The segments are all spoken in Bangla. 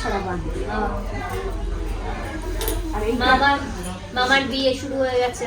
ছাড়া বাঁধে। মামার বিয়ে শুরু হয়ে গেছে।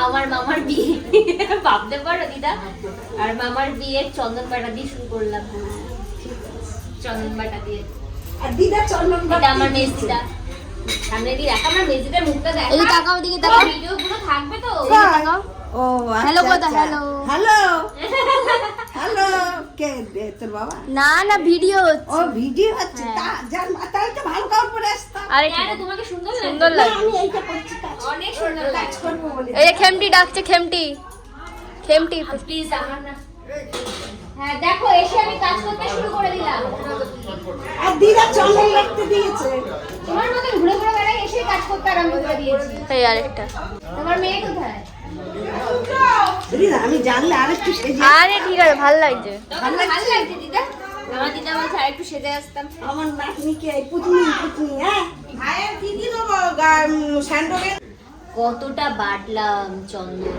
আমার মামার বিয়ে ভাবতে পারো দিদা, আর মামার বিয়ে চন্দন বাটা দিয়ে শুরু করলাম। চন্দন বাটা দিয়ে। আর দিদা চন্দন বাটা আমার মেজ দিদা সামনে দিয়ে রাখা, আমার মেজ দিদার মুখটা দেখা। এই তাকাও দিকে তাকাও, ভিডিও গুলো থাকবে তো তাকাও। ও হ্যালো কথা, হ্যালো হ্যালো হ্যালো। কে তোর বাবা? না না ভিডিও ও ভিডিও হচ্ছে। তা জান তাহলে তো ভালো কাপড় পরে আসতাম। আরে কেন তোমাকে সুন্দর লাগে? আমি এইটা করছি কাজ, অনেক সুন্দর কাজ করব বলে। এই খেমটি ডাকছে, খেমটি খেমটি প্লিজ আমার না। হ্যাঁ দেখো এসে আমি কাজ করতে শুরু করে দিলাম। আর দিদা চন্দন রাখতে দিয়েছে। তোমার মতন ঘুরে ঘুরে বেড়াই, এসে কাজ করতে আরম্ভ করে দিয়েছি। এই আরেকটা তোমার মেয়ে কোথায়? দিদা আমি জানলে আরেকটু সেজে। আরে ঠিক আছে, ভালো লাগছে, ভালো লাগছে দিদা। আমার দিদা বলছে আরেকটু সেজে আসতাম। আমার নাতনিকে পুতনি পুতনি। হ্যাঁ ভাইয়ের কি কি দেবো স্যান্ডোলে? কতটা বাটলাম চন্দন।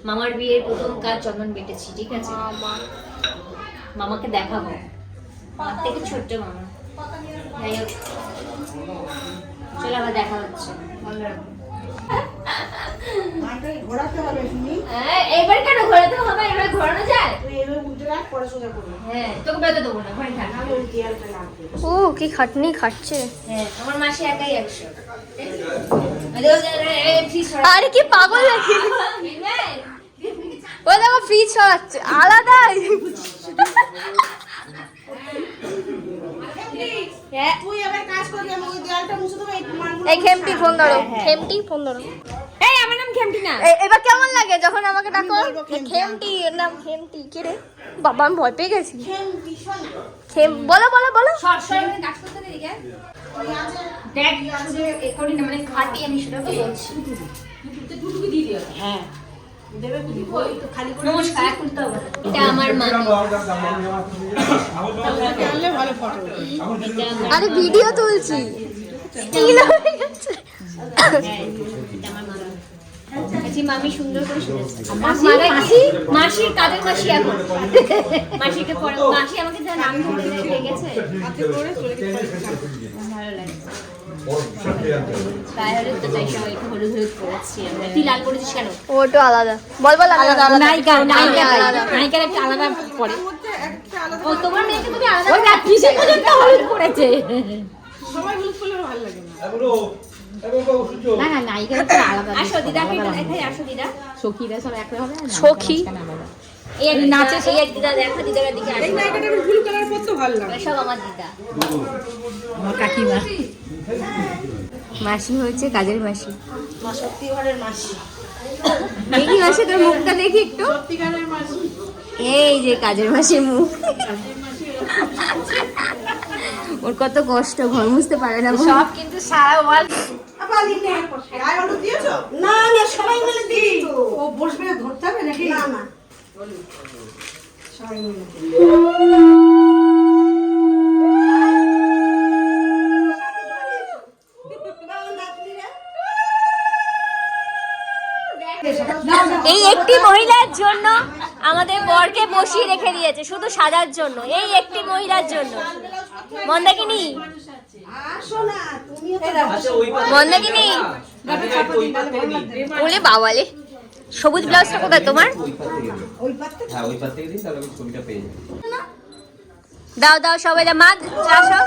মামার বিয়ের প্রথম কাজ চন্দন বেটেছি, ঠিক আছে? মামাকে দেখাবো, আমার থেকে ছোট্ট মামা। যাই হোক চলো আবার দেখা হচ্ছে। ঘোরাতে হবে শুনি। এবার কেন ঘোরাতে হবে? এবার ঘোরানো যায়? তুই এবার উল্টে রাখ, পরে সোজা করবি। হ্যাঁ তোকে বেরোতে দেবো না, ঘরে থাক। আমি ওই দেয়ালটা লাগবে। ও কি খাটনি খাচ্ছে। হ্যাঁ আমার মাসি একাই 100। আরে কি পাগল নাকি? ও দেখো ফ্রিজ সরাচ্ছে আলাদা। তুই এবার কাজ করবি, আমি ওই দেয়ালটা মুছে দেবো। এই খেমটি ফোন ধরো, খেমটি ফোন ধরো। এই আমার নাম খেমটি না। এবার কেমন লাগে যখন আমাকে ডাকো? খেমটি, এর নাম খেমটি। কে রে বাবা, আমি ভয় পেয়ে গেছি। খেম বলো বলো বলো। কাজ করতে দেরি কেন? দেখ শুধু একটু না, মানে খাটি আমি সেটা বলছি। টুটুকি দিয়ে দিও। হ্যাঁ দেবে কি ওই তো খালি করে নমস্কার করতে হবে। এটা আমার মামি। আনলে ভালো ফটো। আরে ভিডিও তুলছি। স্টিল হয়ে গেছে। এটা আমার মামি। আচ্ছা মামি সুন্দর করে শুনেছে। মাসি মাসির কাজের মাসি এখন। মাসিকে পরে মাসি আমাকে যা নাম ধরে রেখেছে হাতে করে চলে গেছে। ভালো লাগে। গায়ে হলুদ তো তাই সবাই একটু হলুদ হলুদ করেছি আমরা। তুই লাল করেছিস কেন? ওটা আলাদা বল বল। আলাদা নায়িকা নায়িকার একটা আলাদা পরে। ও তোমার মেয়েকে তুমি আলাদা ওই না কিসে পর্যন্ত হলুদ করেছে। সবাই হলুদ করলে ভালো লাগে না। না না নায়িকার একটা আলাদা। আসো দিদাকে একটু দেখাই, আসো দিদা। সখীরা সব একই হবে না? সখী এই নাচে সেই এক দিদা দেখা, দিদার দিকে আসো। এই নায়িকাটা ব্লু কালার পরতে ভালো লাগে। সব আমার দিদা, আমার কাকিমা। মাসি হয়েছে কাজের মাসি। মা সত্যিকারের মাসি। দেখি মাসি তোর মুখটা দেখি একটু। সত্যিকারের মাসি। এই যে কাজের মাসির মুখ। ওর কত কষ্ট, ঘর মুছতে পারে না সব, কিন্তু সারা ওয়াল। গায়ে হলুদ দিয়েছো? না না সবাই মিলে দিই তো। ও বসবে ধরতে হবে নাকি? না না সবাই মিলে এই একটি মহিলার জন্য আমাদের বরকে বসিয়ে রেখে দিয়েছে, শুধু সাজার জন্য। এই একটি মহিলার জন্য। মন্দাকিনী মন্দাকিনী বলে বাবালে। সবুজ ব্লাউজটা কোথায় তোমার? দাও দাও সবাই দাও। মা আসো।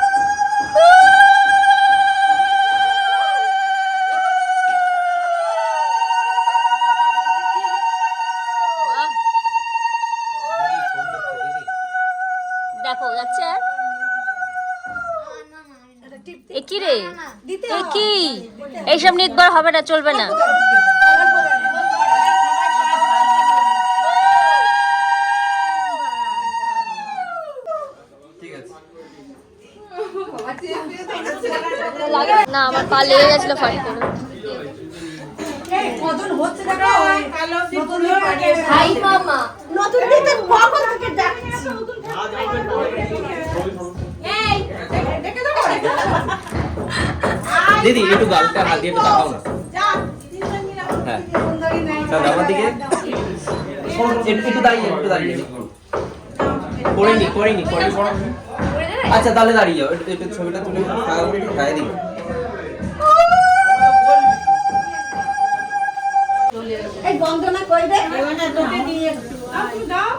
দেখো যাচ্ছে একই রে, একই এইসব নির্ভর হবে না, চলবে না। না আমার পা লেগে গেছিল ফাট করে। হাই মামা নতুন দিতে কখন থেকে ডাকছি। দিদি একটু গালটা হাত দিয়ে একটু তাকাও না। হ্যাঁ চল আমার দিকে একটু দাঁড়িয়ে একটু দাঁড়িয়ে করিনি আচ্ছা তাহলে দাঁড়িয়ে যাও, একটু ছবিটা তুলে একটু খাইয়ে দিই। এই বন্দনা করবে না তোকে দিয়ে দাও।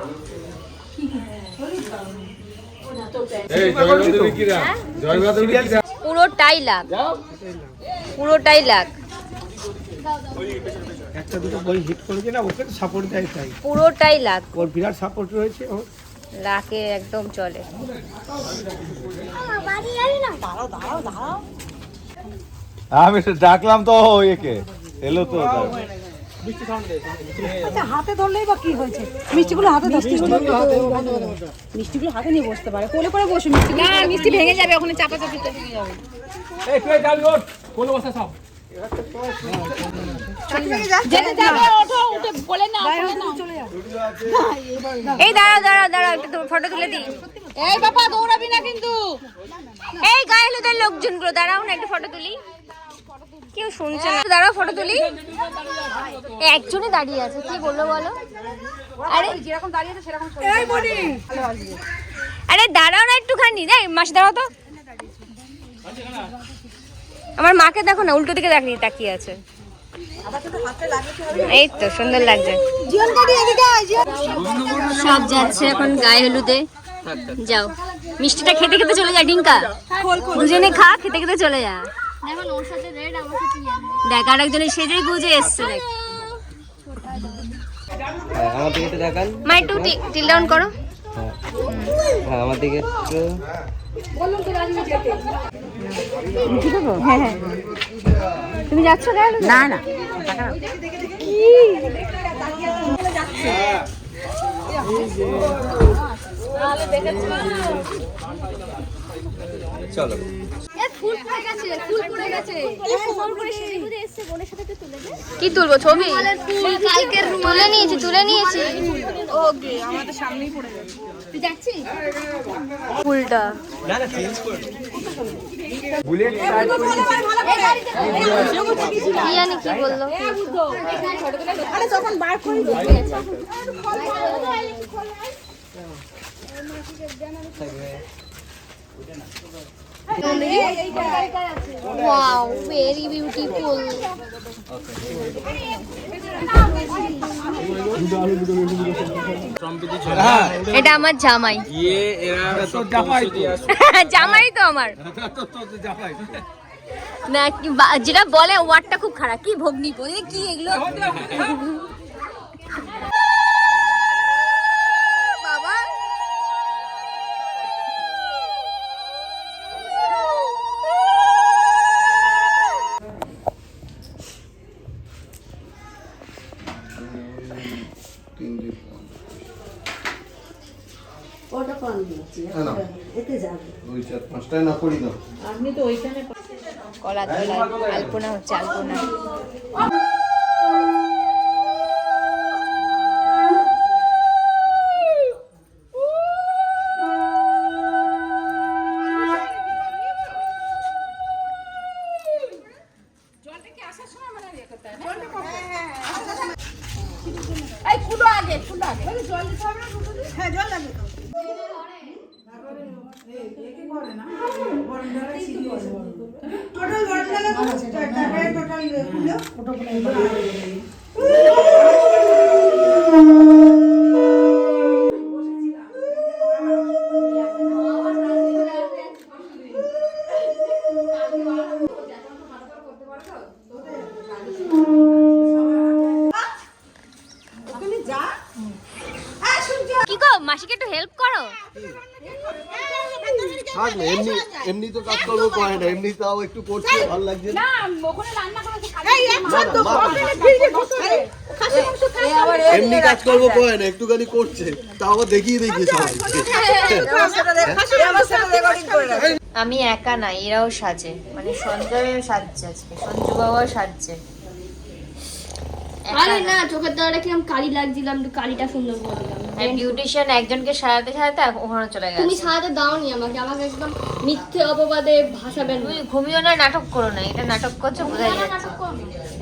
পুরোটাই লাগ, পুরোটাই লাগ, একটা দুটো বই হিট করেছে না, ওকে সাপোর্ট দেয় তাই পুরোটাই লাগ, ওর বিরাট সাপোর্ট রয়েছে ওর। লাকে একদম চলে। আমি ডাকলাম তো একে, এলো তো। হাতে ধরলেই বা কি হয়েছে, মিষ্টিগুলো হাতে মিষ্টিগুলো হাতে নিয়ে বসতে পারে, কোলে করে বসে মিষ্টি না, মিষ্টি ভেঙে যাবে ওখানে চাপা চাপিতে ভেঙে যাবে। এই তুই ডাল ওঠ, কোলে বসে সব। এই দাঁড়াও দাঁড়াও দাঁড়াও, একটু ফটো তুলে দিই। এই বাবা দৌড়াবি না কিন্তু। এই গায়ে হলুদের লোকজনগুলো দাঁড়াও না, একটু ফটো তুলি। কেউ শুনছে না, দাঁড়াও ফটো তুলি। একজনই দাঁড়িয়ে আছে, কি বললো বলো? আরে যেরকম দাঁড়িয়ে আছে সেরকম আরে দাঁড়াও না একটুখানি, দেখ মাসি দাঁড়াও তো। আমার মাকে দেখো না, উল্টো দিকে তাকিয়ে আছে। এই তো সুন্দর লাগছে। সব যাচ্ছে এখন গায়ে হলুদে। যাও মিষ্টিটা খেতে খেতে চলে যা, ডিঙ্কা দুজনে খা, খেতে খেতে চলে যা। দেখ আর একজনের সেজেই গুজে এসছে, দেখ। হ্যাঁ আমার দিকে একটু দেখান। মা একটু টিল ডাউন করো। হ্যাঁ আমার দিকে একটু। হ্যাঁ হ্যাঁ, তুমি যাচ্ছ কেন? না না, চলো কি তুলবো ছবি? তুলে নিয়েছি তুলে নিয়েছি। ফুলটা কি জানি কি বললো। Wow, very beautiful. এটা আমার জামাই। জামাই তো আমার না, যেটা বলে ওয়ার্ডটা খুব খারাপ। কি ভগ্নি বলে কি এগুলো? বাবা ওটা পান দিয়েছি, এতে যাবে। ওই 4-5টায় না পড়ি না। আপনি তো ওইখানে কলা তলা আলপনা হচ্ছে, আলপনা। এই কুলো আগে জল দিতে হবে না। হ্যাঁ জল লাগবে তো। টোটাল বড় লাগা টোটাল কুলো কি গো মাসিকে একটু হেল্প করো। থাক না, এমনি তো কাজ করবো করে না, এমনি তাও একটু করছে, ভালো লাগছে না। এমনি কাজ করবো করে না, একটুখানি করছে, তাও আবার দেখিয়ে সবাই। আমি একা না, এরাও সাজে, মানে সঞ্জয়ও সাজছে, আজকে সঞ্জু বাবাও সাজছে। আরে না, চোখের তলাটা কিরকম কালি লাগছিল, আমি কালিটা সুন্দর করে দিলাম। বিউটিশিয়ান একজনকে সাজাতে সাজাতে ওখানে চলে গেছে। তুমি সাজাতে দাওনি আমাকে, আমাকে একদম মিথ্যে অপবাদে ভাসাবেন। তুমি ঘুমিও না, নাটক করো না, এটা নাটক করছো বোঝাই যাচ্ছে।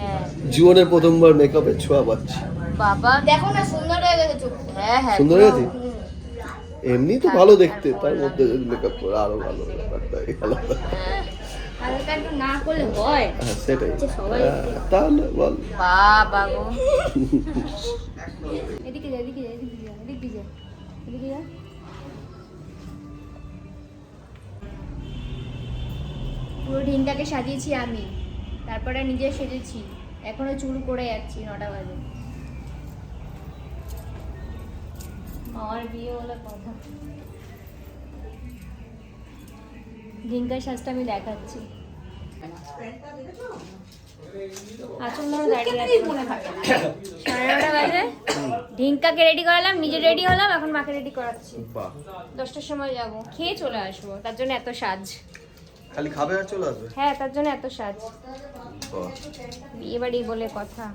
হ্যাঁ জীবনে প্রথমবার মেকআপের ছোঁয়া পাচ্ছি। বাবা দেখো না সুন্দর হয়ে গেছে চোখ। হ্যাঁ হ্যাঁ সুন্দর হয়েছে? এমনি তো ভালো দেখতে, তার মধ্যে যদি মেকআপ করে আরো ভালো ব্যাপারটা আলাদা। হালকা একটু না করলে হয়? হ্যাঁ সেটাই। সবাই তাহলে বল বাবা গো। এদিকে যা, এদিকে যা, এদিকে যা, এদিকে যা, এদিকে যা। পুরো ঢিঙ্কাকে সাজিয়েছি আমি, তারপরে নিজে সেজেছি, এখনো চুল করে যাচ্ছি 9টা বাজে। আমার বিয়ে হলে কথা। ঢিঙ্কার সাজটা আমি দেখাচ্ছি। আসল ধরো দাঁড়িয়ে আছে। 9:30 বাজে ঢিঙ্কাকে রেডি করালাম, নিজে রেডি হলাম, এখন মাকে রেডি করাচ্ছি। 10টার সময় যাব, খেয়ে চলে আসবো, তার জন্য এত সাজ। খালি খাবে আর চলে আসবে? হ্যাঁ, তার জন্য এত সাজ। বিয়ে বাড়ি বলে কথা।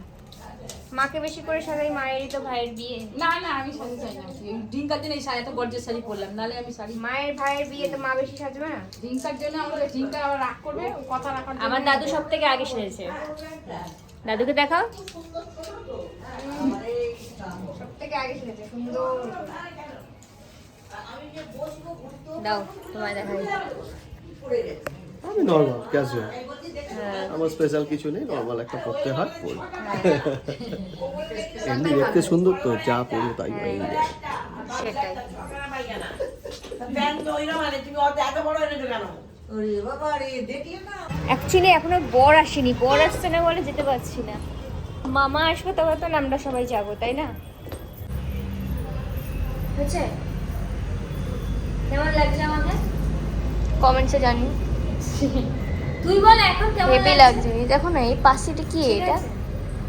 মাকে বেশি করে সাজাই, মায়েরই তো ভাইয়ের বিয়ে। না না, আমি শাড়ি চাই না। ডিঙ্কার জন্য এই শাড়ি, এত গর্জের শাড়ি পরলাম, নালে আমি শাড়ি। মায়ের ভাইয়ের বিয়ে তো মা বেশি সাজবে না। ডিঙ্কার জন্য আমাদের ডিঙ্কা আবার রাগ করবে, কথা রাখার জন্য। আমার দাদু সব থেকে আগে সেজেছে। দাদুকে দেখাও, সব থেকে আগে সেজেছে, সুন্দর। দাও তোমায় দেখাই। আমি নর্মাল ক্যাজুয়াল, আমার স্পেশাল কিছু নেই, নর্মাল একটা পড়তে হয় পড়ি। এমনি দেখতে সুন্দর তো, যা পড়ি তাই হয়ে যায়। সেটাই। অ্যাকচুয়ালি এখনো বর আসেনি, বর আসছে না বলে যেতে পারছি না। মামা আসবে তবে তো আমরা সবাই যাবো, তাই না? হচ্ছে কেমন লাগছে আমাকে কমেন্টসে জানি। তুই বল এখন কেমন হেভি লাগছে। দেখো না এই পাশেটা কি, এটা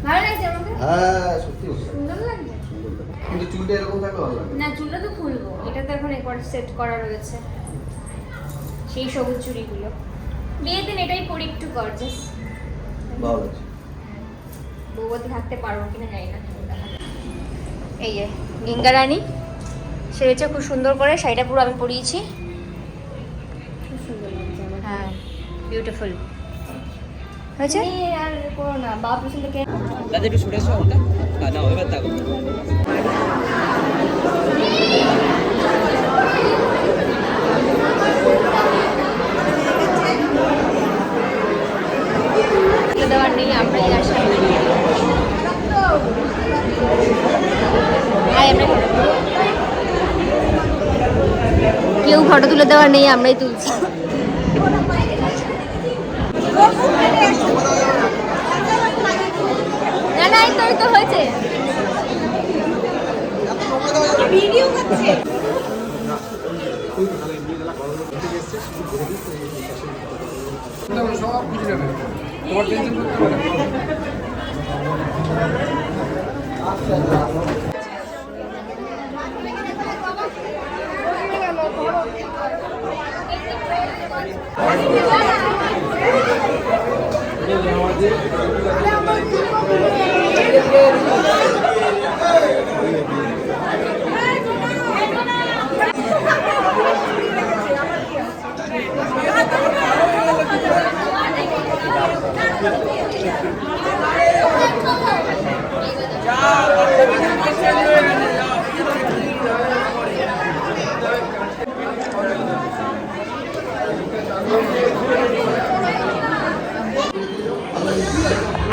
ভালো লাগছে আমাকে। হ্যাঁ সত্যি সুন্দর লাগছে। কিন্তু চুলটা এরকম থাকলে ভালো লাগে না, চুলটা তো খুলবো, এটা তো এখন একবার সেট করা রয়েছে। সেই সবুজ চুড়িগুলো বিয়ের দিন এটাই পরি, একটু গর্জাস ভালো লাগছে। বউতে থাকতে পারবো কিনা জানি না। এই যে গঙ্গা রানী সেরেছে খুব সুন্দর করে, শাড়িটা পুরো আমি পরিয়েছি। খুব সুন্দর লাগছে আমার। হ্যাঁ, বিউটিফুল হয়েছে। আর করো না, বাবা পিছন থেকে দাদা একটু সরে এসো ওটা। না ওইবার দাও। দেওয়ার নেই, আমরাই আসি। কেউ ফটো তুলে দেওয়ার নেই, আমরাই তুলছি। না না, এই তো হয়েছে। ভিডিও করছে। সব বুঝে যাবে, তোমার টেনশন করতে হবে না।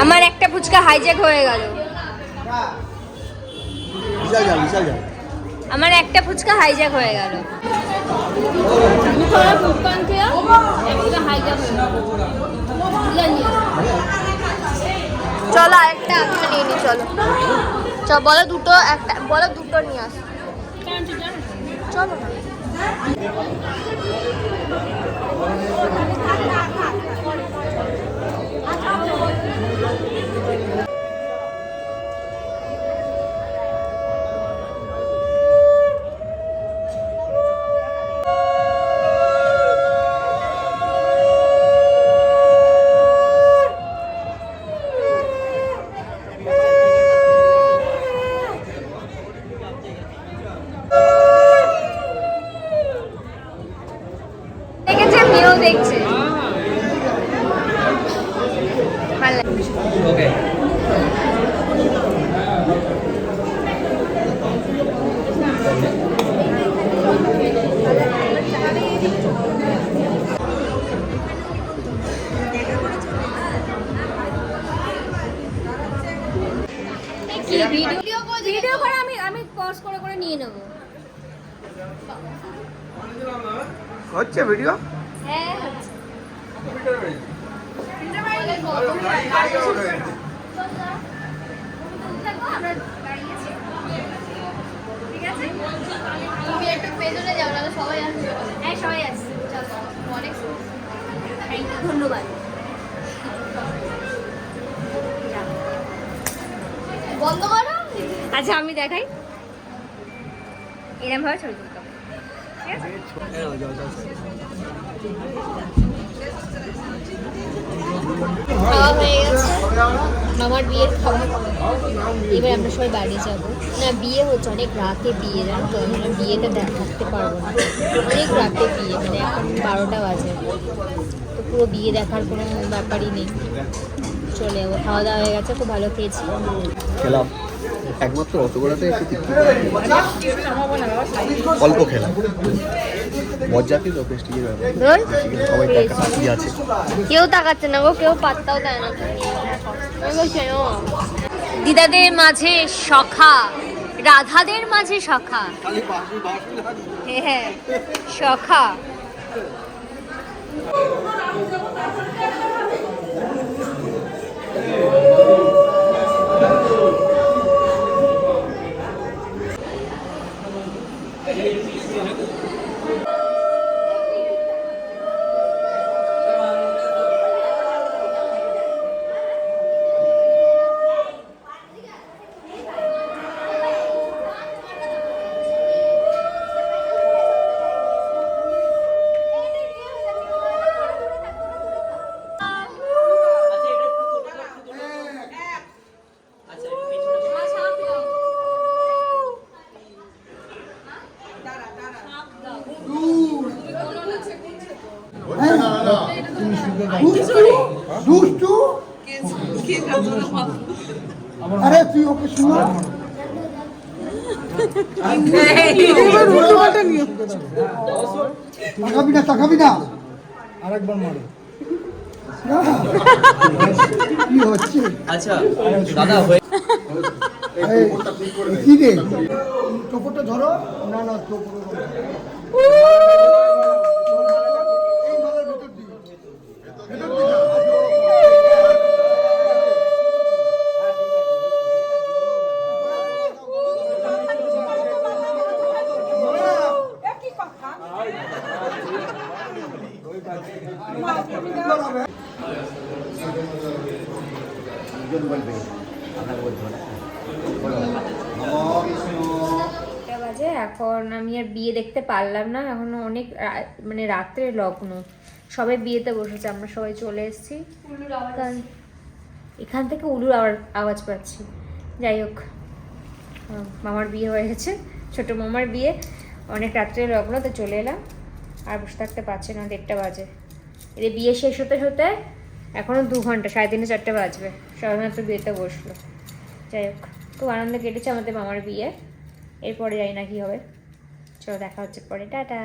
আমার একটা ফুচকা হাইজ্যাক হয়ে গেল। আমার একটা ফুচকা হাইজ্যাক হয়ে গেল। চলো আরেকটা আমিও নিয়ে নি, চলো বলো দুটো, একটা বলো দুটো নিয়ে আস। চলো না দেখছে। ওকে ভিডিও করে আমি পজ করে করে নিয়ে নেব। হচ্ছে ভিডিও হ্যাঁ হচ্ছে। ঠিক আছে তুমি একটু পেছনে যাও না সবাই আসবে। হ্যাঁ সবাই আসছে অনেক ধন্যবাদ। বন্ধ করো। আচ্ছা আমি দেখাই এরকম ভাবে ছবি তুলতে হবে। ঠিক আছে খাওয়া হয়ে গেছে মামার বিয়ের খাওয়া। এবার আমরা সবাই বাড়ি যাব। না বিয়ে হচ্ছে অনেক রাতে বিয়ে, জানো তো আমরা বিয়েটা থাকতে পারবো না, অনেক রাতে বিয়ে, মানে এখন 12টা বাজে, তো পুরো বিয়ে দেখার কোনো ব্যাপারই নেই। চলে যাবো। খাওয়া দাওয়া হয়ে গেছে, খুব ভালো খেয়েছি। খেলাম একমাত্র রসগোল্লাতে একটু তৃপ্তি অল্প খেলাম, মজ্জাতি তো প্রেস্টিজের ব্যাপার, সবাই তাকাতাকি আছে। কেউ তাকাচ্ছে না গো, কেউ পাত্তাও দেয় না। দিদাদের মাঝে সখা, রাধাদের মাঝে সখা। হ্যাঁ সখা। আরে তুই ওকে শুনো তাকাবি না আরেকবার মারো কি হচ্ছে? আচ্ছা দাদা কি রে টোপরটা ধরো। না না টোপর বাজে এখন আমি আর বিয়ে দেখতে পারলাম না, এখন অনেক মানে রাত্রে লগ্ন, সবাই বিয়েতে বসেছে, আমরা সবাই চলে এসেছি। কারণ এখান থেকে উলুর আওয়াজ পাচ্ছি। যাই হোক মামার বিয়ে হয়ে গেছে, ছোট মামার বিয়ে, অনেক রাত্রে লগ্ন, তো চলে এলাম। আর বসে থাকতে পারছে না, 1:30 বাজে। এদের বিয়ে শেষ হতে হতে এখনও 2 ঘন্টা, 3:30 4টা বাজবে, সবেমাত্র বিয়েতে বসলো। যাই হোক খুব আনন্দে কেটেছে আমাদের মামার বিয়ে। এরপরে জানি না কি হবে, চলো দেখা হচ্ছে পরে, টাটা।